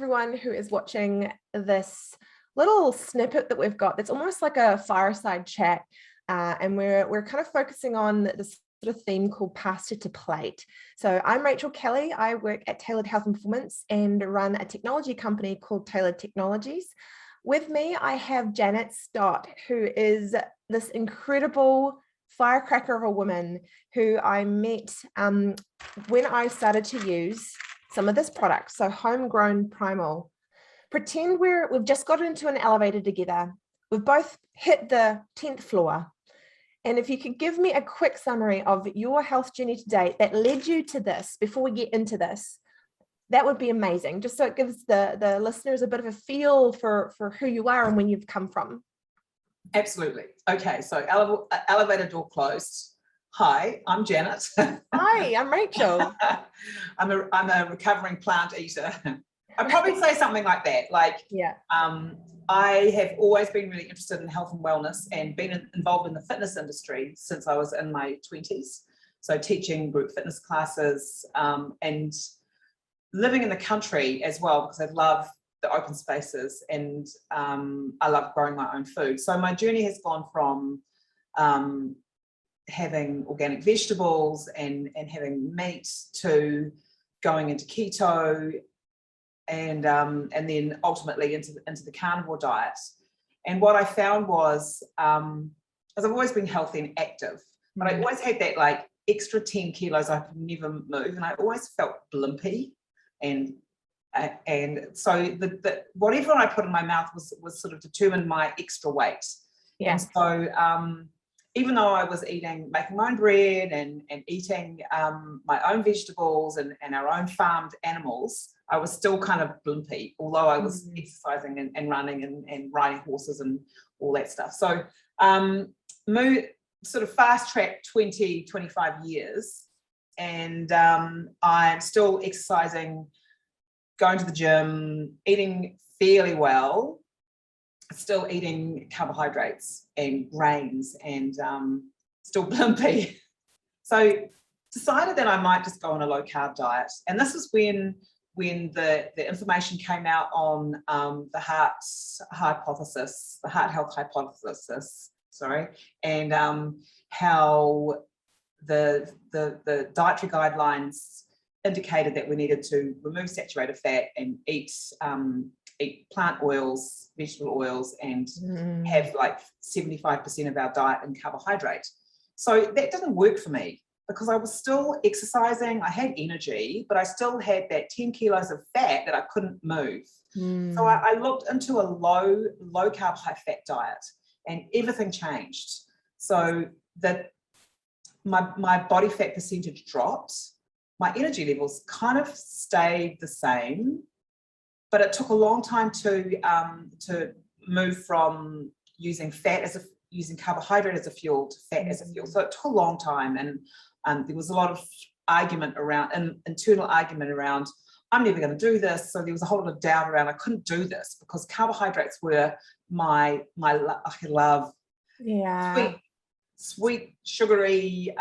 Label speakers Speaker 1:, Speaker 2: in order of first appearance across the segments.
Speaker 1: everyone who is watching this little snippet that we've got. That's almost like a fireside chat, and we're kind of focusing on this sort of theme called Pasture to Plate. So I'm Rachel Kelly. I work at Tailored Health and Performance and run a technology company called Tailored Technologies. With me, I have Janet Stott, who is this incredible firecracker of a woman who I met when I started to use some of this product. So Homegrown Primal. Pretend we've just got into an elevator together. We've both hit the 10th floor. And if you could give me a quick summary of your health journey to date that led you to this before we get into this, that would be amazing. Just so it gives the listeners a bit of a feel for who you are and when you've come from.
Speaker 2: Absolutely. Okay, so elevator door closed. Hi, I'm Janet.
Speaker 1: Hi, I'm Rachel.
Speaker 2: I'm a recovering plant eater. I'd probably say something like that. I have always been really interested in health and wellness and been involved in the fitness industry since I was in my 20s. So teaching group fitness classes and living in the country as well, because I love the open spaces and I love growing my own food. So my journey has gone from having organic vegetables and having meat to going into keto and then ultimately into the carnivore diet. And what I found was, as I've always been healthy and active, but I always had that like extra 10 kilos I could never move, and I always felt blimpy. And so the whatever I put in my mouth was sort of determined my extra weight. Yeah. And so even though I was making my own bread and eating my own vegetables and our own farmed animals, I was still kind of blimpy, although I was exercising and running and riding horses and all that stuff. So sort of fast track 25 years, and I'm still exercising, going to the gym, eating fairly well, still eating carbohydrates and grains, and still blimpy. So decided that I might just go on a low carb diet. And this is when the information came out on the heart health hypothesis, and how the dietary guidelines indicated that we needed to remove saturated fat and eat plant oils, vegetable oils, and have like 75% of our diet in carbohydrate. So that didn't work for me because I was still exercising, I had energy, but I still had that 10 kilos of fat that I couldn't move. So I looked into a low carb, high fat diet, and everything changed. So that my body fat percentage dropped, my energy levels kind of stayed the same, but it took a long time to move from using using carbohydrate as a fuel to fat as a fuel. So it took a long time, and there was a lot of internal argument around, I'm never going to do this. So there was a whole lot of doubt around I couldn't do this because carbohydrates were my love. Yeah. Sweet, sugary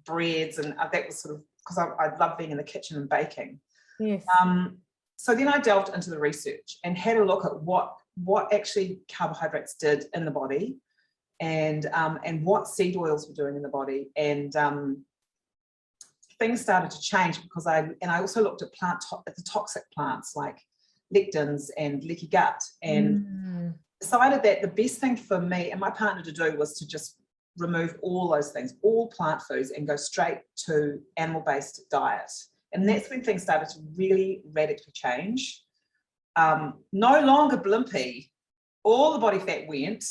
Speaker 2: breads, and that was sort of because I love being in the kitchen and baking. Yes. So then I delved into the research and had a look at what actually carbohydrates did in the body, and what seed oils were doing in the body, and things started to change because I also looked at the toxic plants like lectins and leaky gut, and decided that the best thing for me and my partner to do was to just remove all those things, all plant foods, and go straight to animal-based diet. And that's when things started to really radically change. No longer blimpy, all the body fat went,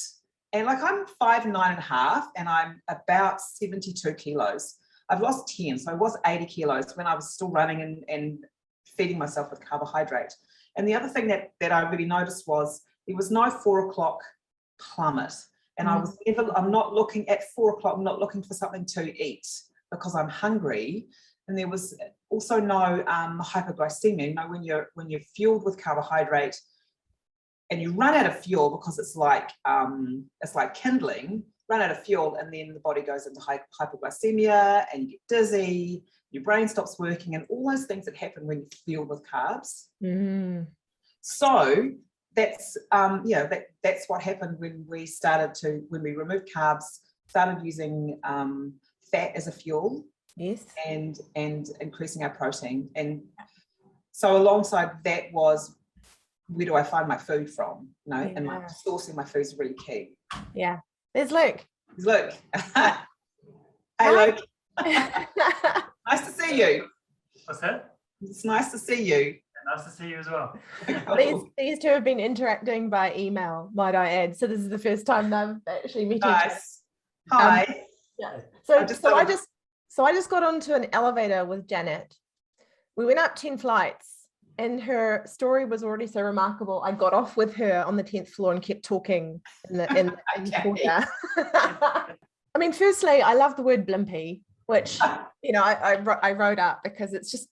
Speaker 2: and like I'm 5'9.5" and I'm about 72 kilos. I've lost 10, so I was 80 kilos when I was still running and feeding myself with carbohydrate. And the other thing that I really noticed was there was no 4 o'clock plummet. And I'm not looking at 4 o'clock, I'm not looking for something to eat because I'm hungry. And there was also no hypoglycemia. You know, when you're fueled with carbohydrate and you run out of fuel because it's like kindling, run out of fuel, and then the body goes into hypoglycemia, and you get dizzy, your brain stops working, and all those things that happen when you fuel with carbs. So that's that's what happened when we removed carbs, started using fat as a fuel.
Speaker 1: Yes.
Speaker 2: And increasing our protein. And so alongside that was, where do I find my food from? And my sourcing my food is really key.
Speaker 1: Yeah. There's Luke.
Speaker 2: Luke. Hey, Luke. Nice to see you.
Speaker 3: What's that?
Speaker 2: It's nice to see you.
Speaker 3: Nice to see you as well.
Speaker 1: These two have been interacting by email, might I add. So this is the first time they've actually met each other.
Speaker 2: Hi.
Speaker 1: Yeah. So I just got onto an elevator with Janet. We went up 10 flights and her story was already so remarkable. I got off with her on the 10th floor and kept talking in the foyer. I mean, firstly, I love the word blimpy, which, I wrote up because it's just,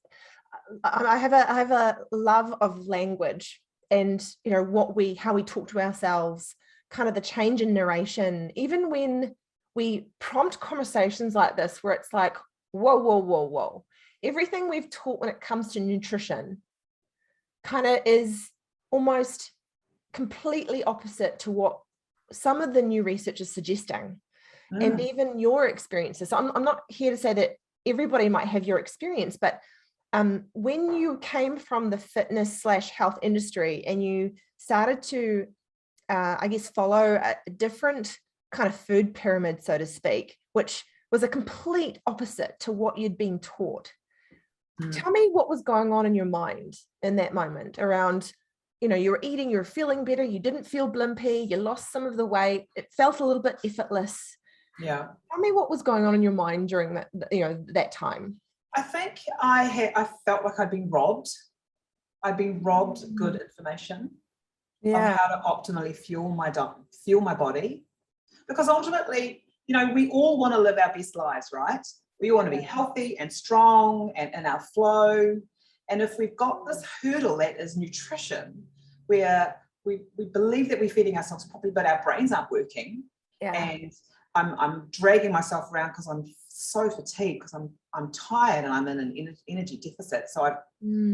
Speaker 1: I have a love of language and, how we talk to ourselves, kind of the change in narration, even when we prompt conversations like this, where it's like, whoa. Everything we've taught when it comes to nutrition kind of is almost completely opposite to what some of the new research is suggesting. And even your experiences. So I'm not here to say that everybody might have your experience, but when you came from the fitness/health industry and you started to, follow a different kind of food pyramid, so to speak, which was a complete opposite to what you'd been taught. Tell me what was going on in your mind in that moment around, you were eating, you were feeling better, you didn't feel blimpy, you lost some of the weight, it felt a little bit effortless.
Speaker 2: Yeah.
Speaker 1: Tell me what was going on in your mind during that, that time.
Speaker 2: I think I felt like I'd been robbed. I'd been robbed good information of how to optimally fuel my body. Because ultimately, we all want to live our best lives, right? We want to be healthy and strong and in our flow. And if we've got this hurdle that is nutrition, where we believe that we're feeding ourselves properly, but our brains aren't working. Yeah. And I'm dragging myself around because I'm so fatigued, because I'm tired and I'm in an energy deficit. So I'm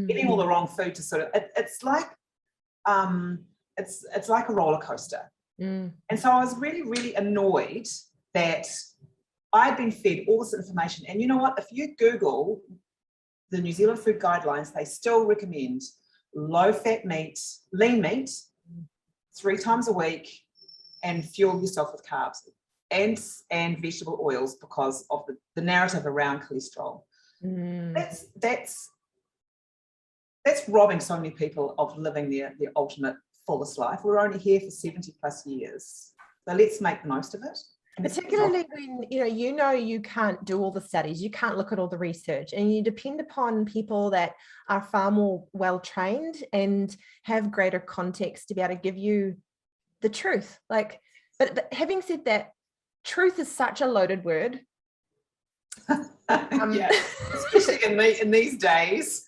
Speaker 2: eating all the wrong food to sort of, it's like a roller coaster. And so I was really, really annoyed that I'd been fed all this information. And you know what? If you Google the New Zealand food guidelines, they still recommend low-fat meat, lean meat, 3 times a week, and fuel yourself with carbs and vegetable oils because of the narrative around cholesterol. That's robbing so many people of living their ultimate fullest life. We're only here for 70 plus years. So let's make the most of it.
Speaker 1: Particularly when you can't do all the studies, you can't look at all the research, and you depend upon people that are far more well trained and have greater context to be able to give you the truth. But having said that, truth is such a loaded word.
Speaker 2: Especially in these days.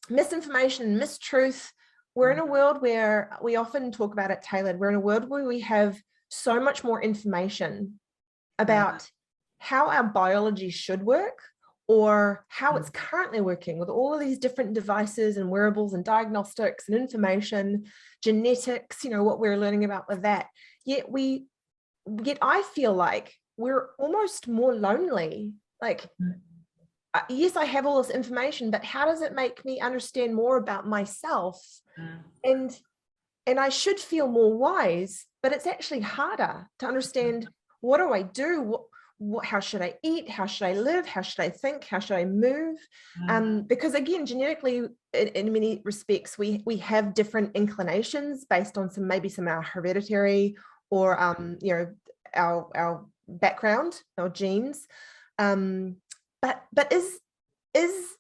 Speaker 1: Misinformation, mistruth. We're in a world where we often talk about it tailored. We're in a world where we have so much more information about how our biology should work, or how it's currently working with all of these different devices and wearables and diagnostics and information, genetics, what we're learning about with that. Yet I feel like we're almost more lonely. Yes, I have all this information, but how does it make me understand more about myself? And I should feel more wise, but it's actually harder to understand, what do I do? How should I eat? How should I live? How should I think? How should I move? Because again, genetically, in many respects, we have different inclinations based on some of our hereditary or our background, our genes. But is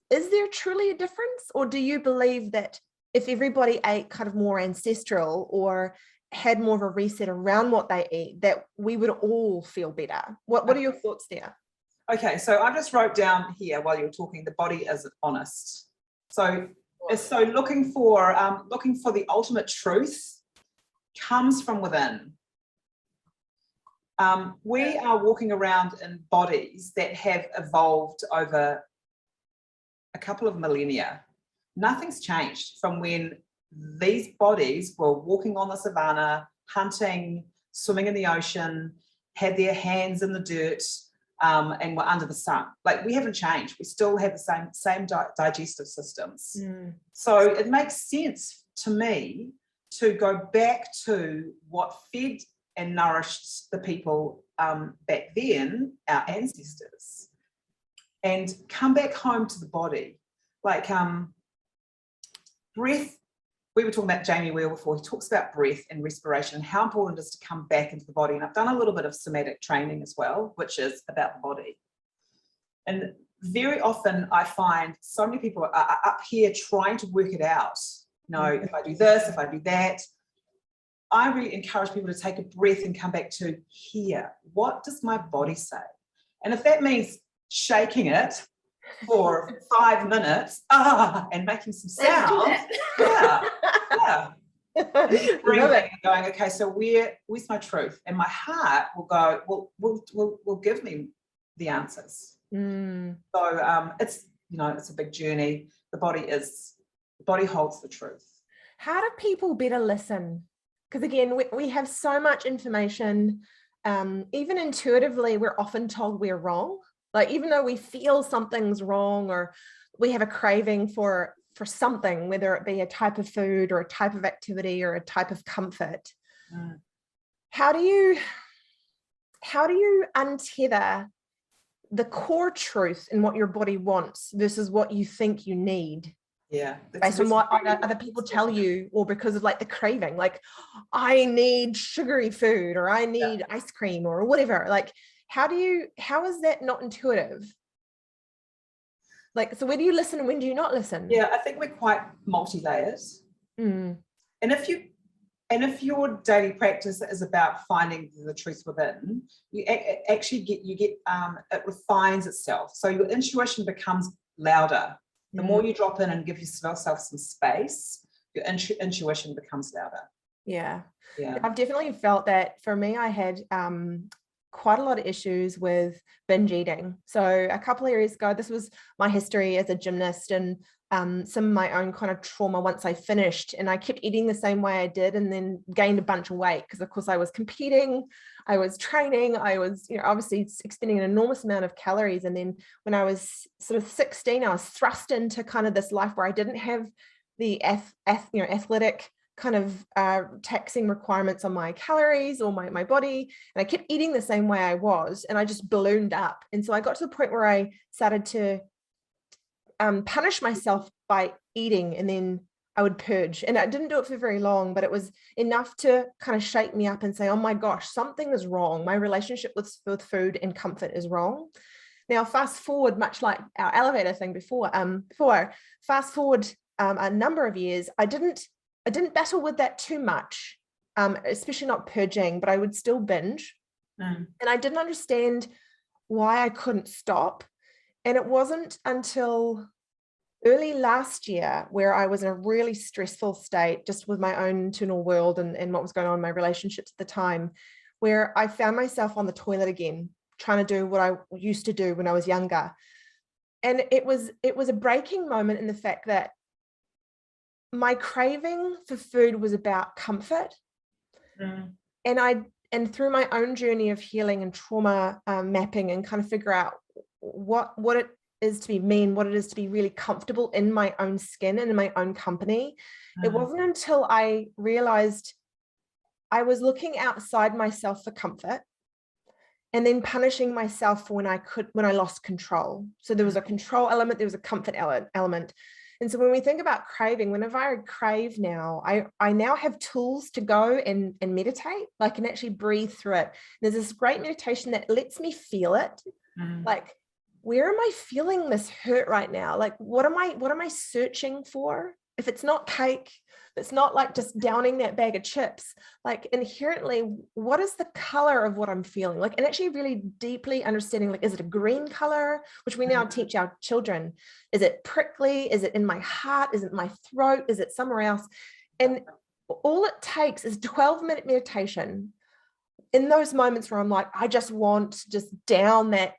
Speaker 1: there truly a difference, or do you believe that if everybody ate kind of more ancestral or had more of a reset around what they eat, that we would all feel better? What are your thoughts there?
Speaker 2: Okay, so I just wrote down here while you were talking, the body is honest. So looking for the ultimate truth. comes from within. We are walking around in bodies that have evolved over a couple of millennia. Nothing's changed from when these bodies were walking on the savannah, hunting, swimming in the ocean, had their hands in the dirt, and were under the sun. Like, we haven't changed. We still have the same digestive systems. So it makes sense to me to go back to what fed and nourished the people back then, our ancestors, and come back home to the body. Like breath, we were talking about Jamie Wheel before, he talks about breath and respiration, how important it is to come back into the body. And I've done a little bit of somatic training as well, which is about the body. And very often I find so many people are up here trying to work it out. You know, if I do this, if I do that. I really encourage people to take a breath and come back to here. What does my body say? And if that means shaking it for 5 minutes, and making some sounds, yeah. Breathing and going, okay, so where's my truth? And my heart will go, will give me the answers. So it's, you know, it's a big journey. The body holds the truth.
Speaker 1: How do people better listen? Because again, we have so much information. Even intuitively, we're often told we're wrong. Like, even though we feel something's wrong, or we have a craving for something, whether it be a type of food or a type of activity or a type of comfort. How do you untether the core truth in what your body wants versus what you think you need?
Speaker 2: Yeah,
Speaker 1: based on what other people tell you, or because of like the craving, like I need sugary food, or I need ice cream, or whatever. Like, how is that not intuitive? Like, so when do you listen and when do you not listen?
Speaker 2: Yeah, I think we're quite multi-layered. And if your daily practice is about finding the truth within, you actually get it refines itself. So your intuition becomes louder. The more you drop in and give yourself some space, your intuition becomes louder.
Speaker 1: Yeah. I've definitely felt that. For me, I had quite a lot of issues with binge eating. So a couple of years ago, this was my history as a gymnast, and some of my own kind of trauma once I finished, and I kept eating the same way I did, and then gained a bunch of weight because of course I was competing, I was training, I was, you know, obviously expending an enormous amount of calories. And then when I was sort of 16, I was thrust into kind of this life where I didn't have the athletic kind of taxing requirements on my calories or my body, and I kept eating the same way I was, and I just ballooned up. And so I got to the point where I started to punish myself by eating, and then I would purge. And I didn't do it for very long, but it was enough to kind of shake me up and say, oh my gosh, something is wrong. My relationship with food and comfort is wrong. Now, fast forward, much like our elevator thing before, fast forward a number of years, I didn't battle with that too much, especially not purging, but I would still binge. And I didn't understand why I couldn't stop. And it wasn't until early last year, where I was in a really stressful state, just with my own internal world and what was going on in my relationships at the time, where I found myself on the toilet again, trying to do what I used to do when I was younger. And it was a breaking moment in the fact that my craving for food was about comfort. And through my own journey of healing and trauma mapping, and kind of figure out what it is to be me and what it is to be really comfortable in my own skin and in my own company. It wasn't until I realized I was looking outside myself for comfort, and then punishing myself for when I lost control. So there was a control element, there was a comfort element. And so when we think about craving, whenever I crave now, I now have tools to go and meditate. I can actually breathe through it. There's this great meditation that lets me feel it. Like, where am I feeling this hurt right now? Like, what am I searching for? If it's not cake, it's not like just downing that bag of chips, like inherently, what is the color of what I'm feeling? Like, and actually really deeply understanding, like, is it a green color, which we now teach our children? Is it prickly? Is it in my heart? Is it my throat? Is it somewhere else? And all it takes is 12-minute meditation. In those moments where I'm like, I just want to just down that,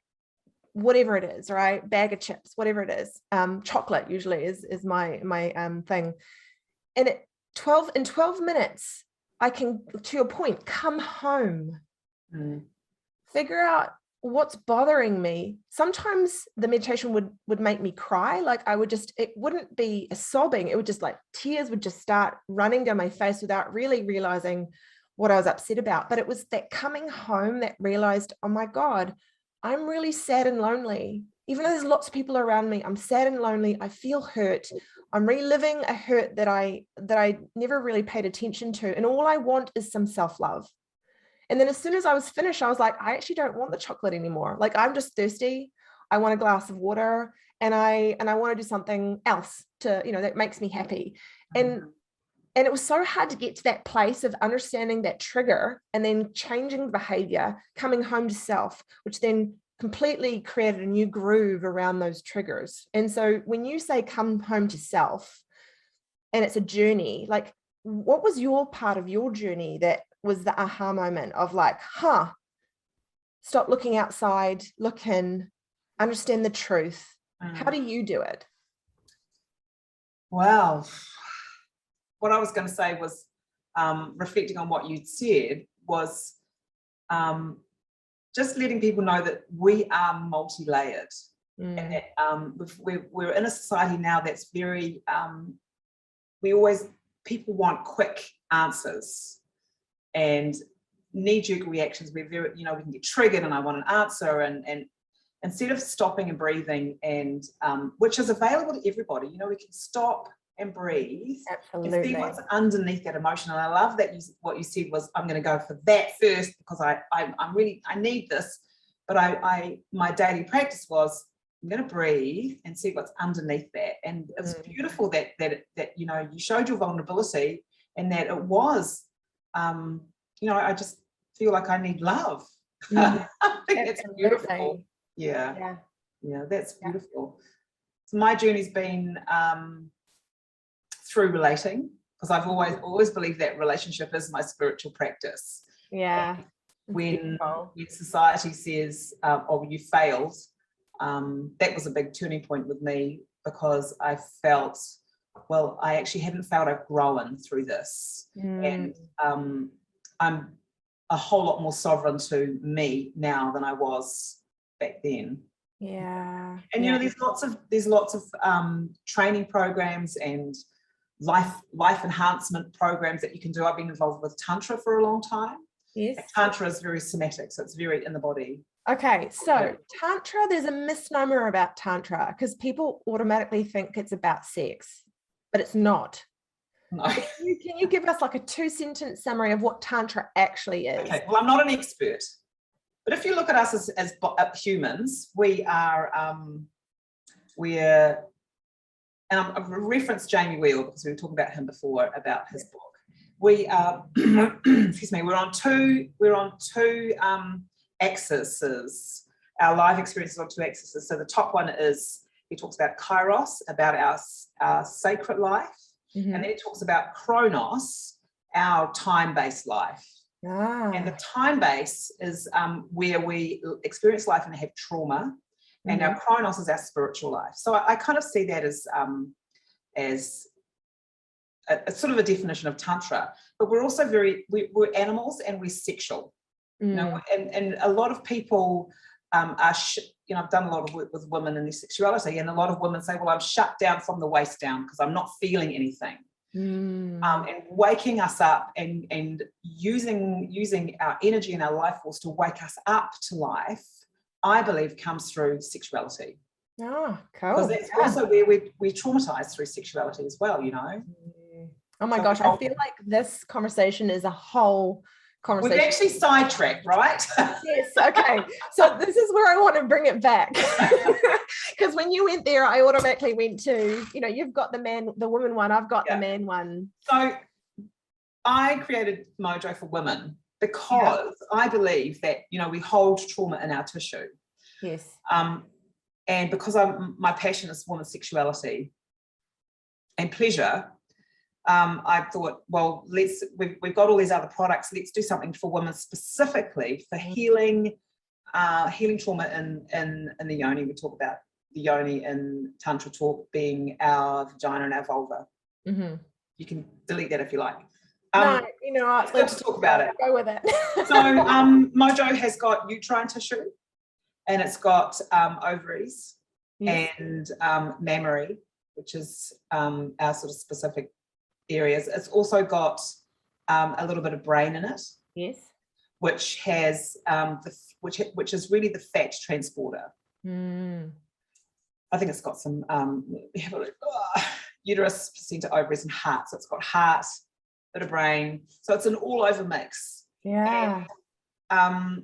Speaker 1: whatever it is, right? Bag of chips, whatever it is. Chocolate usually is my thing. And in 12 minutes, I can, to your point, come home, figure out what's bothering me. Sometimes the meditation would make me cry. Like it wouldn't be a sobbing. It would just like tears would just start running down my face without really realizing what I was upset about. But it was that coming home that realized, oh my God, I'm really sad and lonely. Even though there's lots of people around me, I'm sad and lonely. I feel hurt. I'm reliving a hurt that I never really paid attention to. And all I want is some self-love. And then as soon as I was finished, I was like, I actually don't want the chocolate anymore. Like, I'm just thirsty. I want a glass of water, and I want to do something else to, that makes me happy. And it was so hard to get to that place of understanding that trigger and then changing the behavior, coming home to self, which then completely created a new groove around those triggers. And so when you say come home to self, and it's a journey, like, what was your part of your journey that was the aha moment of like, stop looking outside, look in, understand the truth? How do you do it?
Speaker 2: Wow. What I was going to say was, reflecting on what you'd said, was just letting people know that we are multi-layered, and that we're in a society now that's very, people want quick answers and knee-jerk reactions. We're very, we can get triggered and I want an answer, and instead of stopping and breathing, and which is available to everybody, we can stop and breathe. Absolutely. And see what's underneath that emotion. And I love that what you said was, I'm going to go for that first because I need this. But my daily practice was, I'm going to breathe and see what's underneath that. And it's beautiful that you showed your vulnerability, and that it was, I just feel like I need love. I think that's beautiful. Yeah, that's beautiful. So my journey's been through relating, because I've always believed that relationship is my spiritual practice.
Speaker 1: Yeah.
Speaker 2: When society says, "Oh, you failed," that was a big turning point with me, because I felt, well, I actually haven't failed. I've grown through this, and I'm a whole lot more sovereign to me now than I was back then.
Speaker 1: Yeah.
Speaker 2: And there's lots of training programs and life enhancement programs that you can do. I've been involved with Tantra for a long time. Yes. And Tantra is very somatic, so it's very in the body.
Speaker 1: Okay, so Tantra, there's a misnomer about Tantra, because people automatically think it's about sex, but it's not.
Speaker 2: No.
Speaker 1: Can you give us like a 2-sentence summary of what Tantra actually is?
Speaker 2: Okay, well, I'm not an expert, but if you look at us as humans, we are, and I've referenced Jamie Wheel because we were talking about him before, about his book. We are, excuse me, we're on two axes. Our life experience is on 2 axes. So the top one is, he talks about kairos, about our sacred life. And then he talks about chronos, our time-based life. And the time base is where we experience life and have trauma, and our chronos is our spiritual life. So I kind of see that as a sort of a definition of Tantra. But we're also we're animals, and we're sexual. And a lot of people I've done a lot of work with women and their sexuality, and a lot of women say, well, I'm shut down from the waist down because I'm not feeling anything. And waking us up and using our energy and our life force to wake us up to life, I believe, comes through sexuality.
Speaker 1: Oh, cool.
Speaker 2: Because that's also where we're traumatized through sexuality as well,
Speaker 1: Oh my gosh, I feel like this conversation is a whole conversation.
Speaker 2: We've actually sidetracked, right?
Speaker 1: Yes, okay. So this is where I want to bring it back. Because when you went there, I automatically went to, you've got the woman one, I've got the man one.
Speaker 2: So I created Mojo for women because I believe that, we hold trauma in our tissue.
Speaker 1: Yes.
Speaker 2: And because my passion is women's sexuality and pleasure, I thought, well, we've got all these other products. Let's do something for women specifically for healing trauma in the yoni. We talk about the yoni in Tantra talk being our vagina and our vulva. You can delete that if you like.
Speaker 1: No, you know what?
Speaker 2: Let's talk about it.
Speaker 1: Go with it.
Speaker 2: So Mojo has got uterine tissue, and it's got ovaries and mammary, which is our sort of specific areas. It's also got a little bit of brain in it.
Speaker 1: Yes.
Speaker 2: Which has which is really the fat transporter. I think it's got some uterus, placenta, ovaries, and heart. So it's got heart, bit of brain. So it's an all-over mix.
Speaker 1: Yeah.
Speaker 2: And,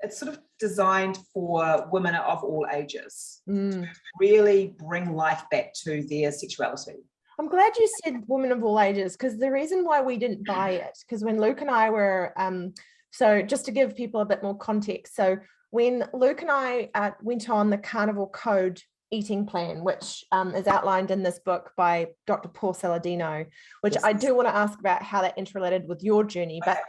Speaker 2: it's sort of designed for women of all ages to really bring life back to their sexuality.
Speaker 1: I'm glad you said women of all ages, because the reason why we didn't buy it, because when Luke and I were, so just to give people a bit more context, so when Luke and I went on the Carnivore Code eating plan, which is outlined in this book by Dr. Paul Saladino, which I do want to ask about how that interrelated with your journey, but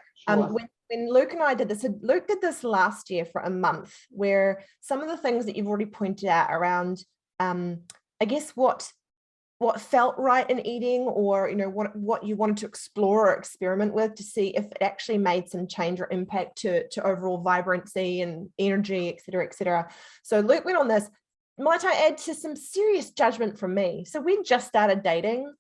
Speaker 1: when Luke and I did this, Luke did this last year for a month, where some of the things that you've already pointed out around, I guess what felt right in eating, or what you wanted to explore or experiment with to see if it actually made some change or impact to overall vibrancy and energy, et cetera, et cetera. So Luke went on this. Might I add to some serious judgment from me? So we just started dating,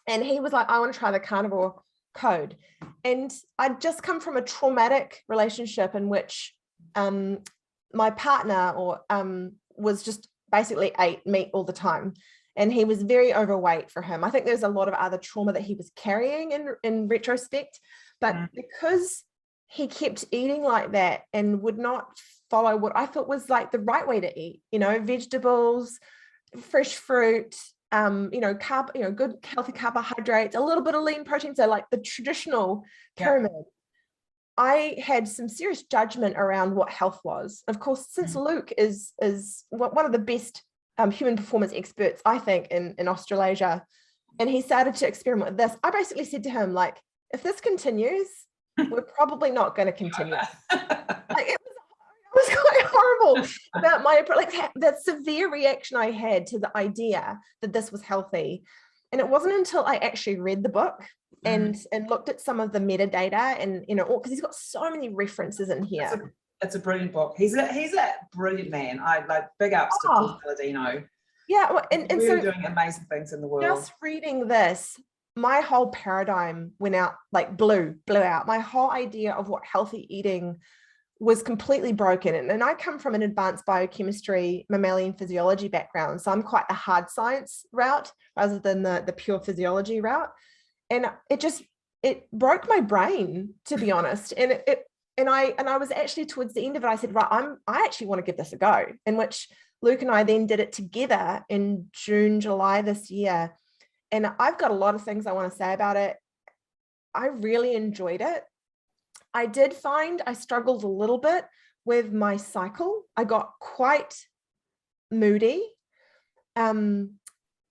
Speaker 1: and he was like, I want to try the Carnivore Code. And I'd just come from a traumatic relationship in which my partner was just basically ate meat all the time. And he was very overweight for him. I think there's a lot of other trauma that he was carrying in retrospect, but because he kept eating like that and would not follow what I thought was like the right way to eat, vegetables, fresh fruit, good healthy carbohydrates, a little bit of lean protein, so like the traditional pyramid. I had some serious judgment around what health was. Of course, since Luke is one of the best human performance experts, I think, in Australasia, and he started to experiment with this, I basically said to him, like, if this continues, we're probably not going to continue. Like, it was quite horrible about that severe reaction I had to the idea that this was healthy. And it wasn't until I actually read the book and looked at some of the metadata and because he's got so many references in here.
Speaker 2: It's a brilliant book. He's a brilliant man. I like big ups to Paul Saladino.
Speaker 1: Yeah, well, and
Speaker 2: really
Speaker 1: so
Speaker 2: doing amazing things in the world.
Speaker 1: Just reading this, my whole paradigm went out, like blew out. My whole idea of what healthy eating was completely broken. And I come from an advanced biochemistry, mammalian physiology background. So I'm quite the hard science route rather than the pure physiology route. And it broke my brain, to be honest. And I was actually towards the end of it, I said, right, I actually want to give this a go, in which Luke and I then did it together in June, July this year. And I've got a lot of things I want to say about it. I really enjoyed it. I did find I struggled a little bit with my cycle. I got quite moody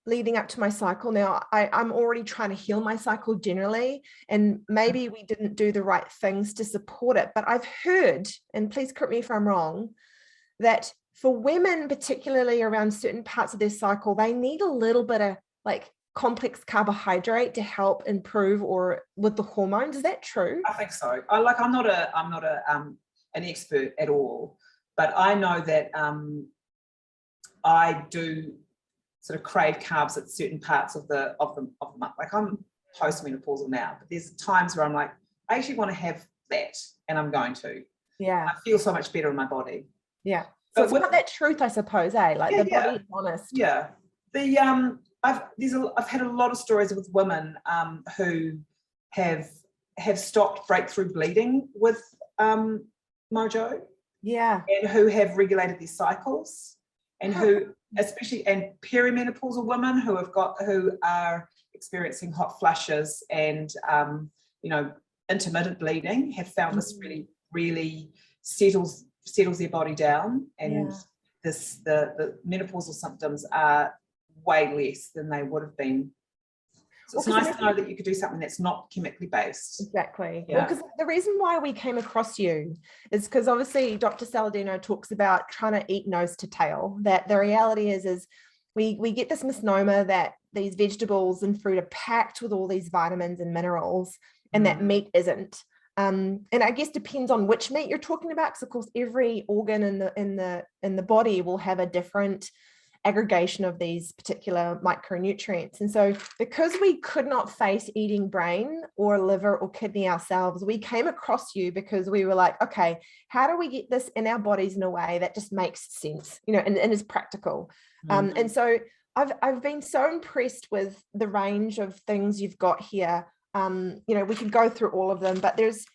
Speaker 1: leading up to my cycle. Now, I'm already trying to heal my cycle generally, and maybe we didn't do the right things to support it. But I've heard, and please correct me if I'm wrong, that for women, particularly around certain parts of their cycle, they need a little bit of like complex carbohydrate to help improve or with the hormones. Is that true?
Speaker 2: I think so. I'm not an expert at all, but I know that I do sort of crave carbs at certain parts of the month. Like, I'm postmenopausal now, but there's times where I'm like, I actually want to have that, and I'm going to.
Speaker 1: Yeah.
Speaker 2: I feel so much better in my body.
Speaker 1: Yeah. So it's about that truth, I suppose, eh? Like the body is honest.
Speaker 2: Yeah. I've had a lot of stories with women who have stopped breakthrough bleeding with Mojo.
Speaker 1: Yeah.
Speaker 2: And who have regulated their cycles, and who, especially, and perimenopausal women who are experiencing hot flushes and intermittent bleeding, have found this really settles their body down, and the menopausal symptoms are way less than they would have been. So it's
Speaker 1: Well, 'cause
Speaker 2: nice to know that you could do something that's not chemically based.
Speaker 1: exactly.
Speaker 2: Yeah.
Speaker 1: Well, because the reason why we came across you is because obviously Dr. Saladino talks about trying to eat nose to tail, that the reality is we get this misnomer that these vegetables and fruit are packed with all these vitamins and minerals, and that meat isn't. And I guess depends on which meat you're talking about, because of course every organ in the body will have a different aggregation of these particular micronutrients. And so because we could not face eating brain or liver or kidney ourselves, we came across you because we were like, okay, how do we get this in our bodies in a way that just makes sense, and is practical? And so I've been so impressed with the range of things you've got here. We could go through all of them, but there's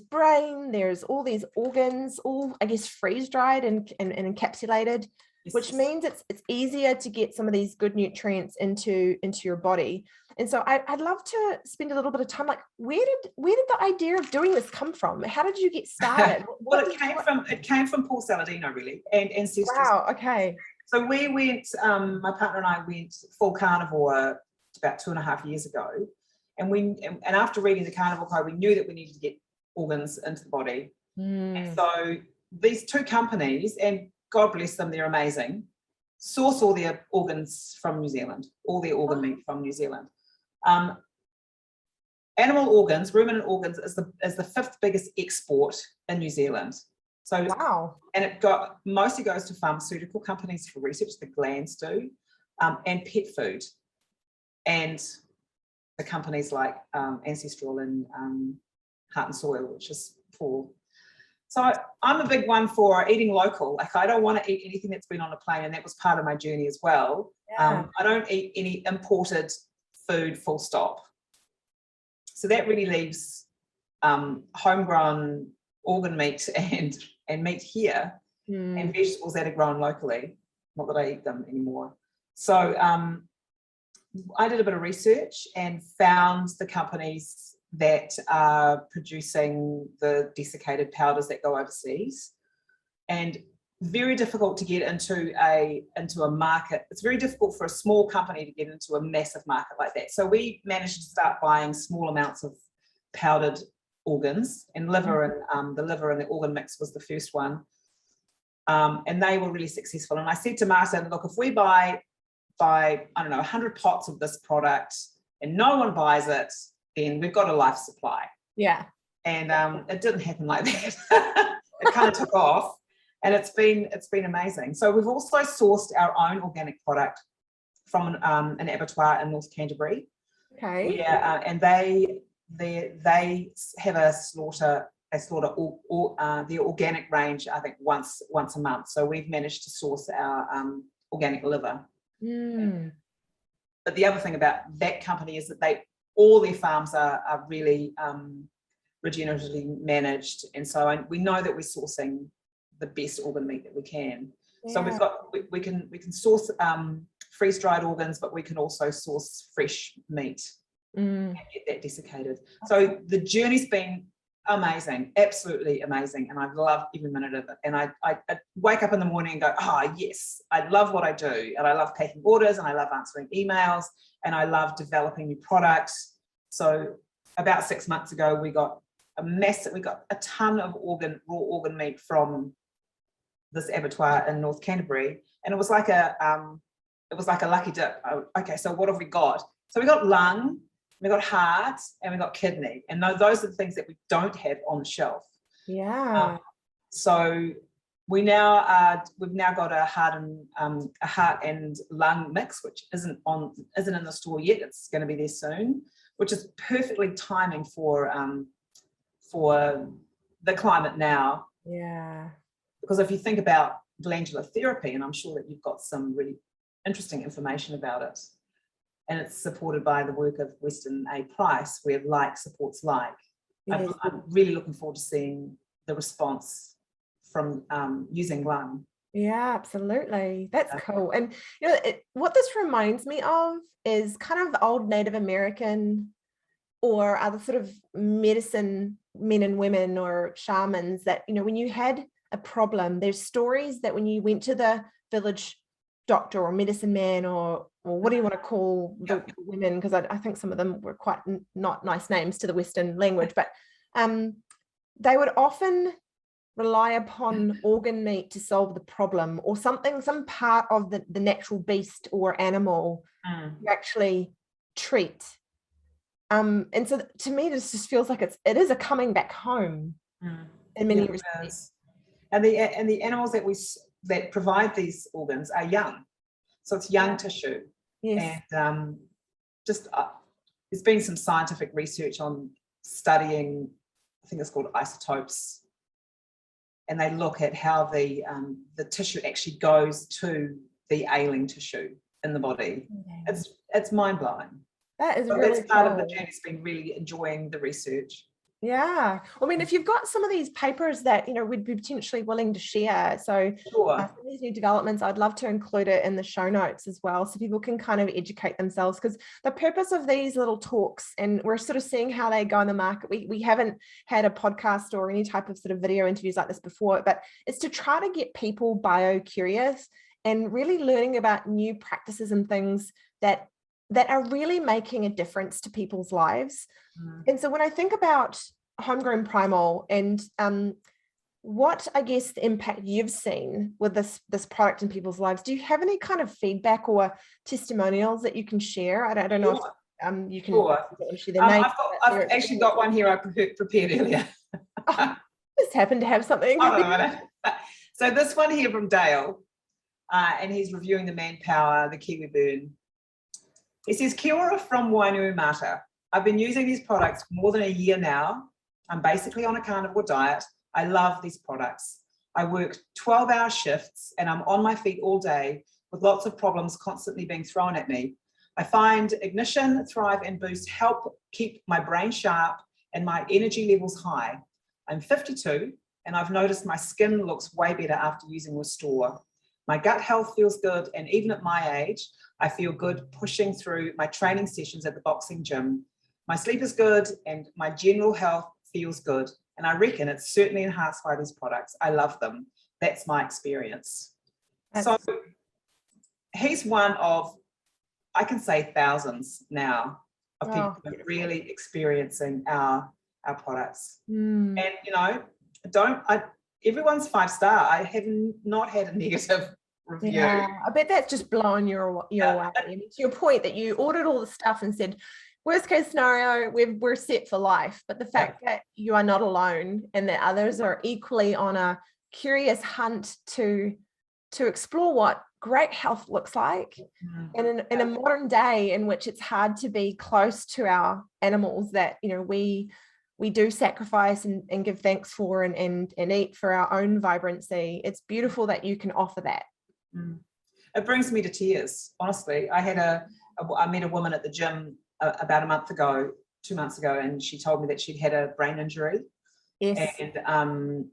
Speaker 1: brain, there's all these organs, all I guess freeze dried and encapsulated, which means it's easier to get some of these good nutrients into your body. And so I'd love to spend a little bit of time, like where did the idea of doing this come from? How did you get started?
Speaker 2: Well, it came from Paul Saladino, really, and ancestors.
Speaker 1: Wow. Okay.
Speaker 2: So we went, my partner and I went full carnivore about 2.5 years ago. And after reading the Carnivore Code, we knew that we needed to get organs into the body. And so these two companies, and God bless them, they're amazing, source all their organs from New Zealand, all their organ meat from New Zealand. Animal organs, ruminant organs, is the 5th biggest export in New Zealand. So
Speaker 1: wow. And
Speaker 2: it mostly goes to pharmaceutical companies for research, the glands do, and pet food, and the companies like Ancestral and Heart and Soil, which is Paul. So I'm a big one for eating local. Like I don't want to eat anything that's been on a plane, and that was part of my journey as well. Yeah. I don't eat any imported food, full stop. So that really leaves homegrown organ meat and meat here, and vegetables that are grown locally. Not that I eat them anymore. So I did a bit of research and found the companies that are producing the desiccated powders that go overseas, and very difficult to get into a market. It's very difficult for a small company to get into a massive market like that. So we managed to start buying small amounts of powdered organs, and liver, and the liver and the organ mix was the first one, and they were really successful. And I said to Martin, look, if we buy I don't know 100 pots of this product and no one buys it, then we've got a life supply.
Speaker 1: Yeah.
Speaker 2: And it didn't happen like that. It kind of took off, and it's been amazing. So we've also sourced our own organic product from an abattoir in North Canterbury.
Speaker 1: Okay.
Speaker 2: Yeah, and they have a slaughter the organic range, I think once a month. So we've managed to source our organic liver. But the other thing about that company is that all their farms are really regeneratively managed, and so we know that we're sourcing the best organ meat that we can. Yeah. So we can source freeze-dried organs, but we can also source fresh meat and get that desiccated. So the journey's been amazing, absolutely amazing, and I've loved every minute of it. And I wake up in the morning and go, oh yes, I love what I do, and I love taking orders, and I love answering emails, and I love developing new products. So about 6 months ago, we got a ton of raw organ meat from this abattoir in North Canterbury, and it was like a lucky dip. Okay, so what have we got? So we got lung, we got heart, and we got kidney, and those are the things that we don't have on the shelf.
Speaker 1: Yeah.
Speaker 2: So we've now got a heart and lung mix, which isn't in the store yet. It's going to be there soon, which is perfectly timing for the climate now.
Speaker 1: Yeah.
Speaker 2: Because if you think about glandular therapy, and I'm sure that you've got some really interesting information about it, and it's supported by the work of Weston A. Price, where like supports like. Yes. I'm really looking forward to seeing the response from using lung.
Speaker 1: Yeah, absolutely. That's cool. And what this reminds me of is kind of old Native American or other sort of medicine men and women or shamans that, when you had a problem, there's stories that when you went to the village doctor or medicine man or what do you want to call the women, because I think some of them were quite not nice names to the Western language, but they would often rely upon organ meat to solve the problem, or something, some part of the natural beast or animal you actually treat. And so to me, this just feels like it is a coming back home in many respects.
Speaker 2: And the animals that provide these organs are young, so it's young tissue.
Speaker 1: Yes.
Speaker 2: And there's been some scientific research on studying, I think it's called isotopes, and they look at how the tissue actually goes to the ailing tissue in the body. It's mind blowing.
Speaker 1: That is
Speaker 2: so
Speaker 1: really
Speaker 2: that's part
Speaker 1: cool.
Speaker 2: of the journey's been really enjoying the research.
Speaker 1: Yeah, I mean, if you've got some of these papers that we'd be potentially willing to share, so some of these new developments, I'd love to include it in the show notes as well, so people can kind of educate themselves, because the purpose of these little talks, and we're sort of seeing how they go in the market. We haven't had a podcast or any type of sort of video interviews like this before, but it's to try to get people bio-curious and really learning about new practices and things that are really making a difference to people's lives. And so when I think about Homegrown Primal and what, I guess, the impact you've seen with this product in people's lives, do you have any kind of feedback or testimonials that you can share? I don't know if you can share their names.
Speaker 2: I've actually got one here I prepared earlier.
Speaker 1: Just happened to have something.
Speaker 2: So this one here from Dale, and he's reviewing the Manpower, the Kiwi Burn. He says, "Kia ora from Wainuiomata. I've been using these products for more than a year now. I'm basically on a carnivore diet. I love these products. I work 12-hour shifts and I'm on my feet all day with lots of problems constantly being thrown at me. I find Ignition, Thrive and Boost help keep my brain sharp and my energy levels high. I'm 52 and I've noticed my skin looks way better after using Restore. My gut health feels good, and even at my age, I feel good pushing through my training sessions at the boxing gym. My sleep is good and my general health feels good. And I reckon it's certainly enhanced by these products. I love them. That's my experience." So he's one of, I can say, thousands now of people who are really experiencing our products. And, everyone's 5-star. I have not had a negative review.
Speaker 1: Yeah, I bet that's just blown your way. And to your point that you ordered all the stuff and said, worst case scenario, we're set for life. But the fact that you are not alone and that others are equally on a curious hunt to explore what great health looks like, and in a modern day in which it's hard to be close to our animals that we do sacrifice and give thanks for and eat for our own vibrancy. It's beautiful that you can offer that.
Speaker 2: It brings me to tears, honestly. I met a woman at the gym about 2 months ago, and she told me that she'd had a brain injury.
Speaker 1: Yes.
Speaker 2: And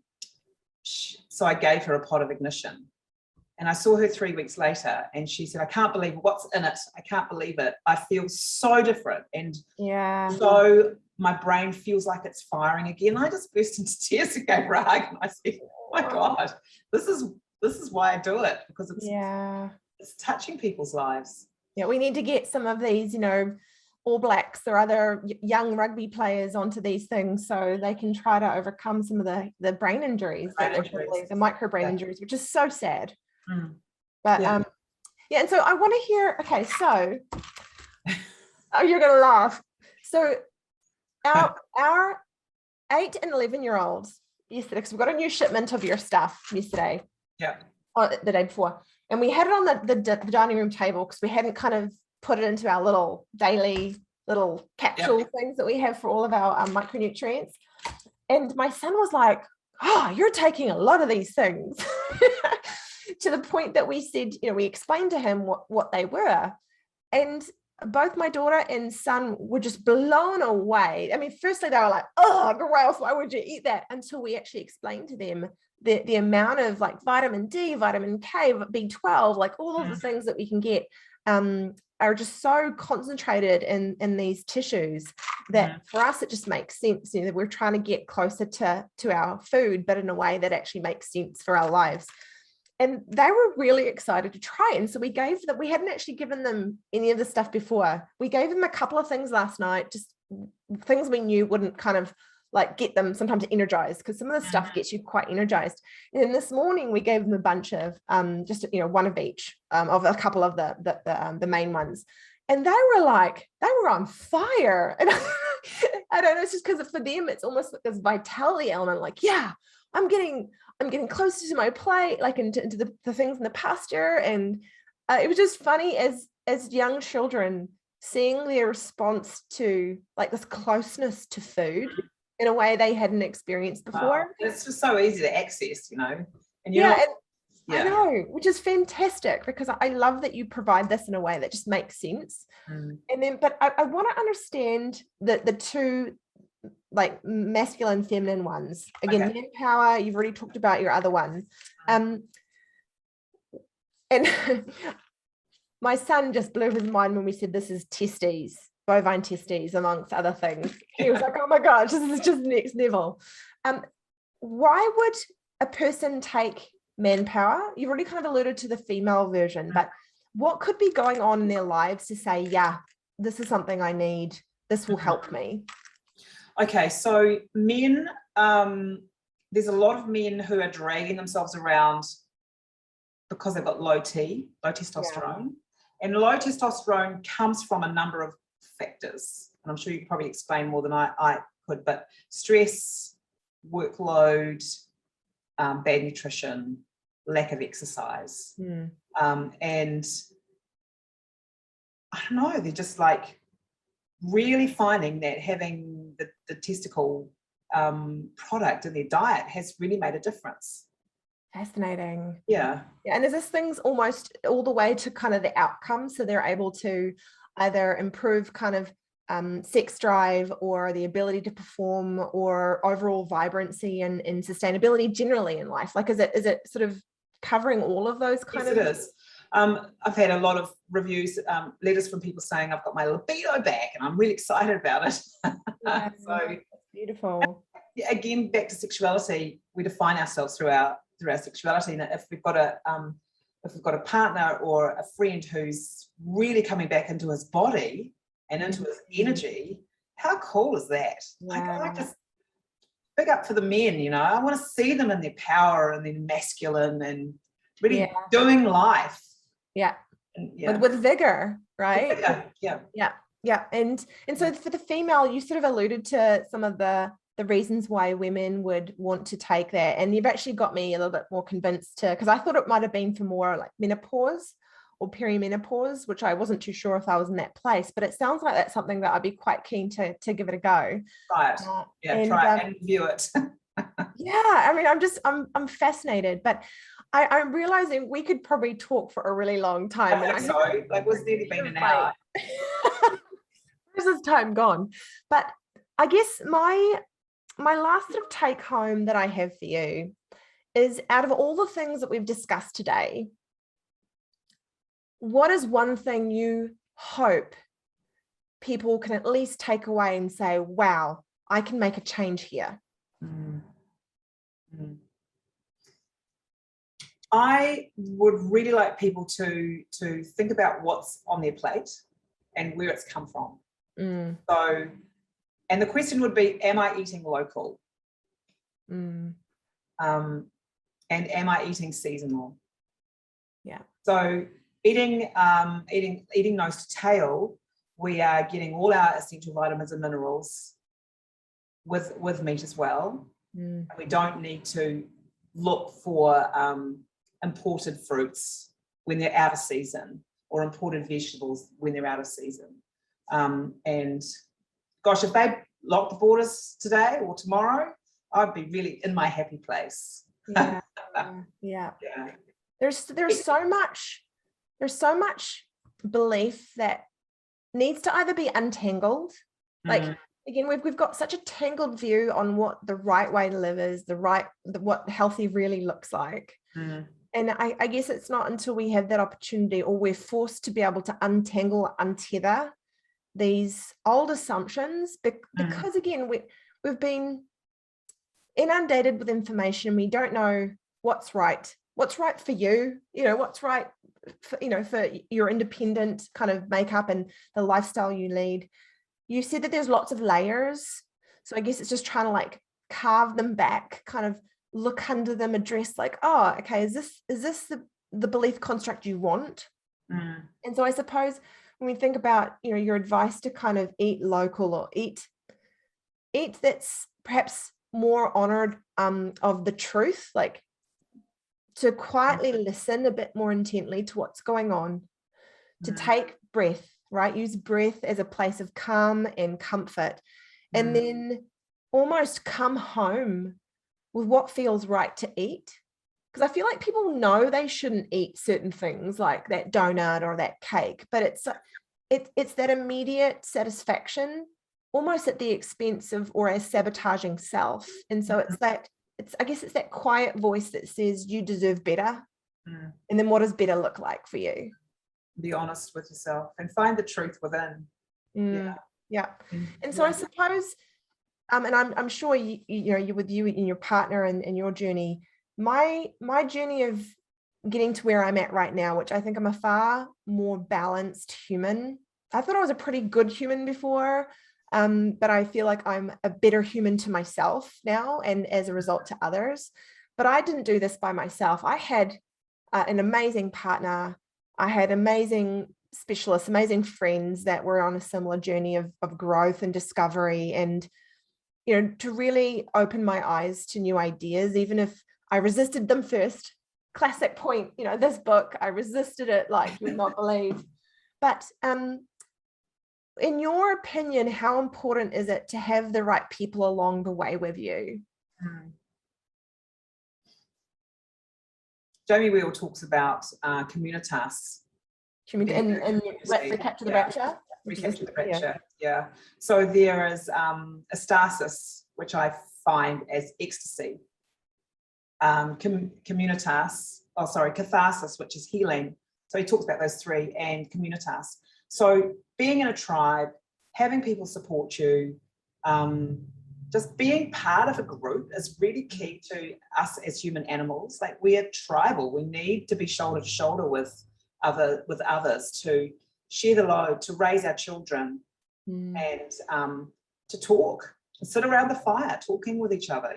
Speaker 2: so I gave her a pot of Ignition. And I saw her 3 weeks later, and she said, "I can't believe what's in it. I can't believe it. I feel so different." And so my brain feels like it's firing again. I just burst into tears and gave her a hug, and I said, "Oh my God, this is why I do it, because it's touching people's lives."
Speaker 1: Yeah, we need to get some of these, All Blacks or other young rugby players onto these things so they can try to overcome some of the brain injuries, the micro brain injuries, which is so sad. But and so I want to hear, okay, so you're gonna laugh. So our 8 and 11-year-olds yesterday, because we got a new shipment of your stuff yesterday. The day before, and we had it on the dining room table because we hadn't kind of put it into our little daily little capsule things that we have for all of our micronutrients. And my son was like, "Oh, you're taking a lot of these things." To the point that we said, we explained to him what they were. And both my daughter and son were just blown away. I mean, firstly, they were like, "Oh, gross, why would you eat that?" Until we actually explained to them the amount of like vitamin D, vitamin K, B12, like all of the things that we can get are just so concentrated in these tissues that for us, it just makes sense. That we're trying to get closer to our food, but in a way that actually makes sense for our lives. and they were really excited to try it. And so we hadn't actually given them any of the stuff before. We gave them a couple of things last night, just things we knew wouldn't kind of like get them sometimes energized, because some of the stuff gets you quite energized. And then this morning we gave them a bunch of just one of each of a couple of the main ones, and they were on fire. And I don't know, it's just because for them it's almost like this vitality element, like, yeah, I'm getting closer to my plate, like into the things in the pasture. And it was just funny as young children seeing their response to like this closeness to food in a way they hadn't experienced before.
Speaker 2: Wow. It's just so easy to access, and
Speaker 1: I know, which is fantastic, because I love that you provide this in a way that just makes sense. And then, but I want to understand the two, like masculine, feminine ones. Again, men power, you've already talked about your other one. And my son just blew his mind when we said this is testes, bovine testes, amongst other things. He was like, oh my gosh, this is just next level. Why would a person take manpower? You've already kind of alluded to the female version, but what could be going on in their lives to say, yeah, this is something I need, this will help me?
Speaker 2: Okay, so men, there's a lot of men who are dragging themselves around because they've got low testosterone. And low testosterone comes from a number of factors. And I'm sure you could probably explain more than I could, but stress, workload, bad nutrition, lack of exercise. And I don't know, they're just like really finding that having the testicle product in their diet has really made a difference.
Speaker 1: Fascinating.
Speaker 2: Yeah.
Speaker 1: And is this things almost all the way to kind of the outcome, so they're able to either improve kind of sex drive or the ability to perform or overall vibrancy and sustainability generally in life? Like, is it sort of covering all of those kind of?
Speaker 2: Yes, it is. I've had a lot of reviews, letters from people saying I've got my libido back and I'm really excited about it.
Speaker 1: Yeah,
Speaker 2: so
Speaker 1: beautiful.
Speaker 2: Again, back to sexuality, we define ourselves through our sexuality. And if we've got a partner or a friend who's really coming back into his body and into his energy, how cool is that?
Speaker 1: Yeah.
Speaker 2: Like just big up for the men, I want to see them in their power and their masculine and really doing life.
Speaker 1: Yeah. With vigor, right? Yeah. And so for the female, you sort of alluded to some of the reasons why women would want to take that. And you've actually got me a little bit more convinced because I thought it might have been for more like menopause or perimenopause, which I wasn't too sure if I was in that place, but it sounds like that's something that I'd be quite keen to give it a go.
Speaker 2: Right. Try it and view it.
Speaker 1: I mean, I'm fascinated, but I'm realizing we could probably talk for a really long time.
Speaker 2: I think so. Like, was nearly been an hour.
Speaker 1: Where's this time gone? But I guess my last sort of take home that I have for you is, out of all the things that we've discussed today, what is one thing you hope people can at least take away and say, wow, I can make a change here?
Speaker 2: I would really like people to think about what's on their plate and where it's come from. So, and the question would be, am I eating local? And am I eating seasonal?
Speaker 1: Yeah.
Speaker 2: So eating nose to tail, we are getting all our essential vitamins and minerals with meat as well. And we don't need to look for imported fruits when they're out of season, or imported vegetables when they're out of season. And gosh, if they locked the borders today or tomorrow, I'd be really in my happy place.
Speaker 1: Yeah. There's so much belief that needs to either be untangled. Like, again, we've got such a tangled view on what the right way to live is, what healthy really looks like. And I guess it's not until we have that opportunity, or we're forced to be able to untangle, untether these old assumptions, because again, we've been inundated with information. We don't know what's right what's right for you, what's right for, for your independent kind of makeup and the lifestyle you lead. You said that there's lots of layers. So I guess it's just trying to like carve them back, kind of look under them, address like, oh, okay, is this the belief construct you want? And so I suppose when we think about, your advice to kind of eat local or eat that's perhaps more honored of the truth, like to quietly listen a bit more intently to what's going on, to take breath, right? Use breath as a place of calm and comfort, and then almost come home with what feels right to eat. Because I feel like people know they shouldn't eat certain things like that donut or that cake, but it's that immediate satisfaction almost at the expense of or as sabotaging self. And so I guess it's that quiet voice that says you deserve better. And then what does better look like for you?
Speaker 2: Be honest with yourself and find the truth within.
Speaker 1: Yeah. And so I suppose, and I'm sure you with you and your partner and your journey, my journey of getting to where I'm at right now, which I think I'm a far more balanced human. I thought I was a pretty good human before, but I feel like I'm a better human to myself now and as a result to others. But I didn't do this by myself. I had an amazing partner. I had amazing specialists, amazing friends that were on a similar journey of growth and discovery, and to really open my eyes to new ideas, even if I resisted them first. Classic point, this book, I resisted it like you would not believe. But in your opinion, how important is it to have the right people along the way with you?
Speaker 2: Jamie Wheel talks about communitas.
Speaker 1: And recapture the rapture?
Speaker 2: Recapture the rapture, yeah. So there is estasis, which I find as ecstasy. Catharsis, which is healing. So he talks about those three, and communitas. So being in a tribe, having people support you, just being part of a group is really key to us as human animals. Like, we are tribal. We need to be shoulder to shoulder with others to share the load, to raise our children, and to talk, to sit around the fire, talking with each other,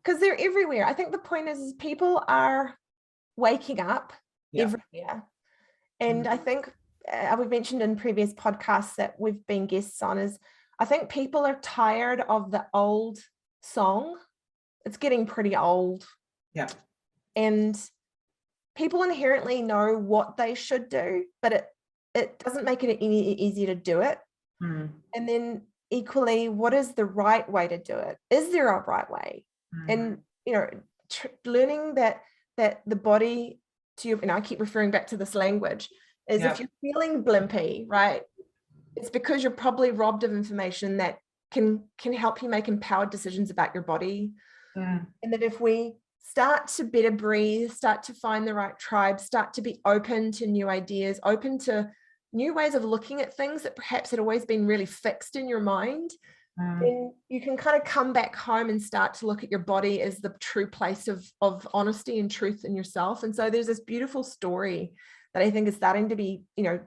Speaker 1: Because they're everywhere. I think the point is people are waking up everywhere. And I think we've mentioned in previous podcasts that we've been guests on is I think people are tired of the old song. It's getting pretty old.
Speaker 2: Yeah.
Speaker 1: And people inherently know what they should do, but it doesn't make it any easier to do it. And then equally, what is the right way to do it? Is there a right way? And learning that the body, to you, and I keep referring back to this language, is if you're feeling blimpy, right, it's because you're probably robbed of information that can help you make empowered decisions about your body. And that if we start to better breathe, start to find the right tribe, start to be open to new ideas, open to new ways of looking at things that perhaps had always been really fixed in your mind, then you can kind of come back home and start to look at your body as the true place of honesty and truth in yourself. And so there's this beautiful story that I think is starting to be,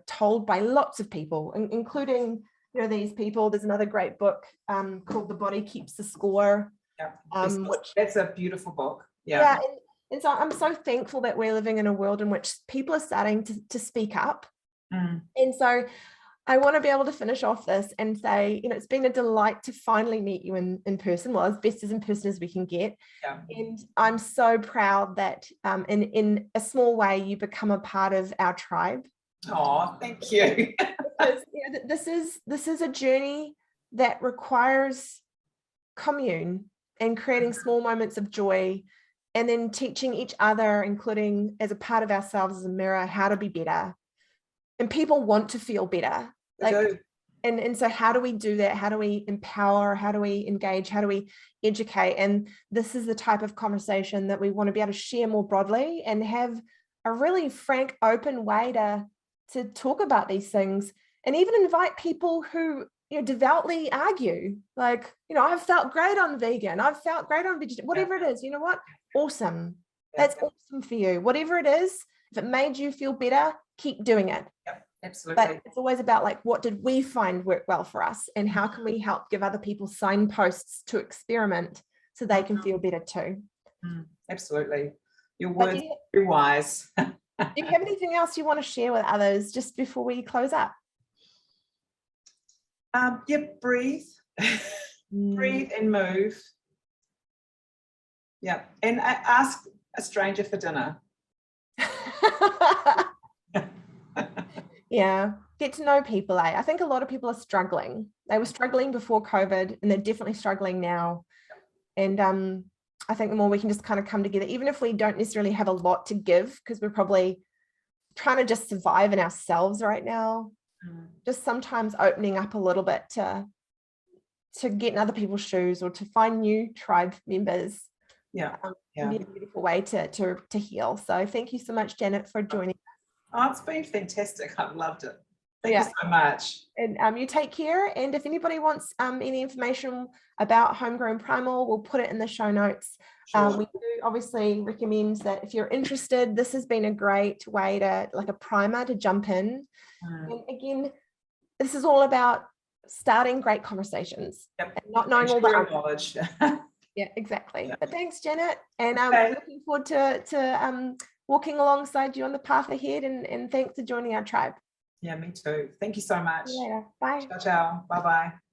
Speaker 1: told by lots of people, including, these people. There's another great book called The Body Keeps the Score.
Speaker 2: That's a beautiful book.
Speaker 1: And so I'm so thankful that we're living in a world in which people are starting to speak up. And so I want to be able to finish off this and say, it's been a delight to finally meet you in person, well, as best as in person as we can get. And I'm so proud that in a small way, you become a part of our tribe.
Speaker 2: Oh, thank you.
Speaker 1: Because this is a journey that requires commune and creating small moments of joy, and then teaching each other, including as a part of ourselves as a mirror, how to be better. And people want to feel better. And so how do we do that? How do we empower? How do we engage? How do we educate? And this is the type of conversation that we want to be able to share more broadly and have a really frank, open way to talk about these things, and even invite people who devoutly argue. Like, I've felt great on vegan. I've felt great on vegetarian, whatever it is. You know what? Awesome. That's awesome for you. Whatever it is, if it made you feel better, keep doing it.
Speaker 2: Absolutely.
Speaker 1: But it's always about like, what did we find work well for us, and how can we help give other people signposts to experiment so they can feel better too.
Speaker 2: Absolutely. Your words are very wise.
Speaker 1: Do you have anything else you want to share with others just before we close up?
Speaker 2: Breathe. Breathe and move. Yeah. And ask a stranger for dinner.
Speaker 1: Yeah, get to know people. I think a lot of people are struggling. They were struggling before COVID, and they're definitely struggling now. And I think the more we can just kind of come together, even if we don't necessarily have a lot to give, because we're probably trying to just survive in ourselves right now, just sometimes opening up a little bit to get in other people's shoes or to find new tribe members. Can be a beautiful way to heal. So thank you so much, Janet, for joining.
Speaker 2: Oh, it's been fantastic. I've loved it. Thank you so much.
Speaker 1: And you take care. And if anybody wants any information about Homegrown Primal, we'll put it in the show notes.
Speaker 2: Sure.
Speaker 1: We do obviously recommend that if you're interested, this has been a great way to, like a primer to jump in. And again, this is all about starting great conversations and not knowing all the
Speaker 2: knowledge.
Speaker 1: Yeah, exactly. But thanks, Janet. And I'm looking forward to walking alongside you on the path ahead, and thanks for joining our tribe.
Speaker 2: Yeah, me too. Thank you so much.
Speaker 1: See you later. Bye.
Speaker 2: Ciao, ciao. Bye-bye.